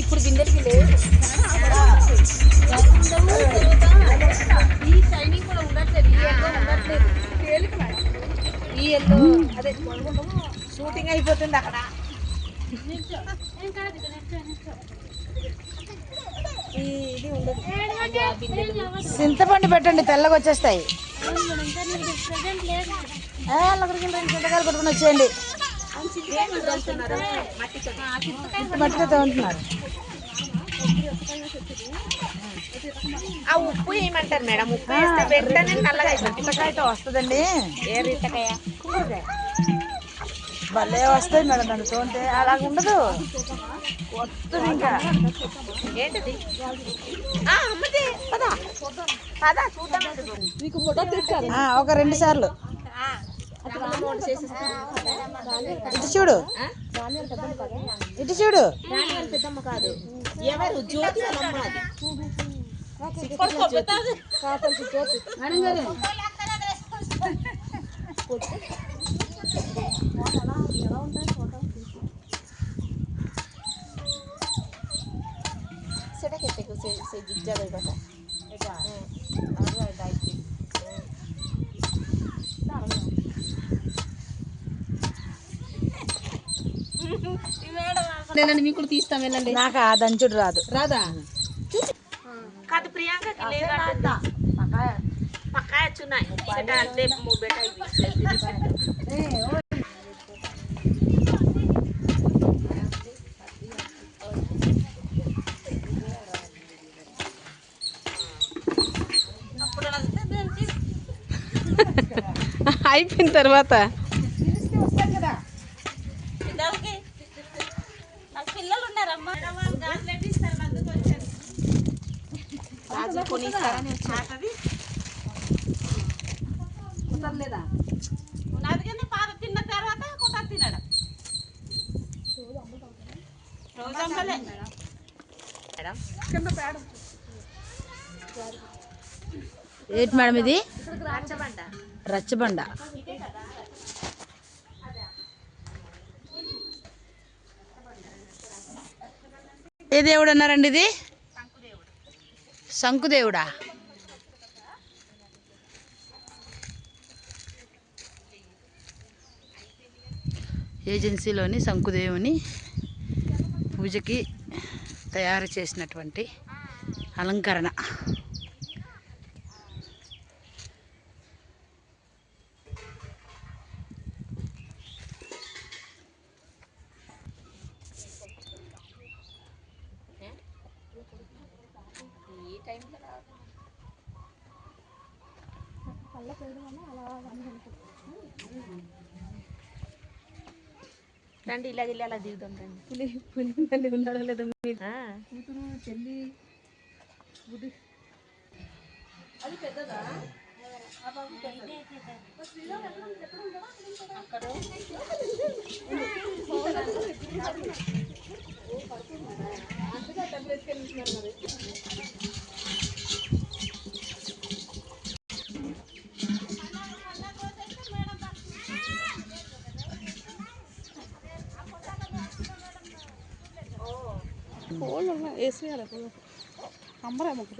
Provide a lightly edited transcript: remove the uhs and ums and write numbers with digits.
ఇప్పుడు బిందెలకి లేవు ఈ షైనింగ్ కూడా ఉండట్లేదు, ఈ ఎల్లో ఉండట్లేదు. ఈ ఎల్లో అదే షూటింగ్ అయిపోతుంది అక్కడ. ఇది ఉండదు. చింతపండు పెట్టండి, తెల్లగా వచ్చేస్తాయి. చింతకాయలు కొట్టుకుని వచ్చేయండి. మట్టితో తోముతున్నారు. ఆ ఉప్పు వేయమంటారు మేడం. ఉప్పు వేస్తే వెంటనే నల్లగా అయిపోతుంది. చింతకాయతో వస్తుందండి. ఏ రీతకాయ భలే వస్తుంది మేడం, దాన్ని తోంటే అలాగ ఉండదు. వస్తుంది ఇంకా ఏంటిది? అమ్మది పదా పదా చూద్దాం. మీకు ఫోటో తీస్తారు ఒక 2 సార్లు. ఇటు చూడు, ఇటు చూడు. పెద్దమ్మ కాదు, ఎవరు జ్యోతి అమ్మ. সেটা খেতে সেই জিজ্ঞাসা কথা నేను మీకు తీస్తాం వెళ్ళండి. నాకు ఆ దంచుడు రాదు. రాదా? కాదు ప్రియాంకకి లేదా పక్కాయ చున్నాయి. సెట అంటే బేటా అయిపోయిన తర్వాత పిల్లలు ఉన్నారమ్మా. రాజు కొనిస్తారని వచ్చాది. అందుకని పాత తిన్న తర్వాత కొత్త తినడం రోజంబలే మేడం. ఏంటి మేడం ఇది? రచ్చబండ. రచ్చబండ. ఏ దేవుడు అన్నారండి ఇది? శంకుదేవుడా? ఏజెన్సీలోని శంకుదేవుని పూజకి తయారు చేసినటువంటి అలంకరణ. రండి ఇలా వెళ్ళి అలా దిగుదాం. రండి. పులి ఉన్నాడో లేదో మీరు కూతురు చెల్లి అది పెద్దదా? వేసేయాలి. అమ్మరా మొక్క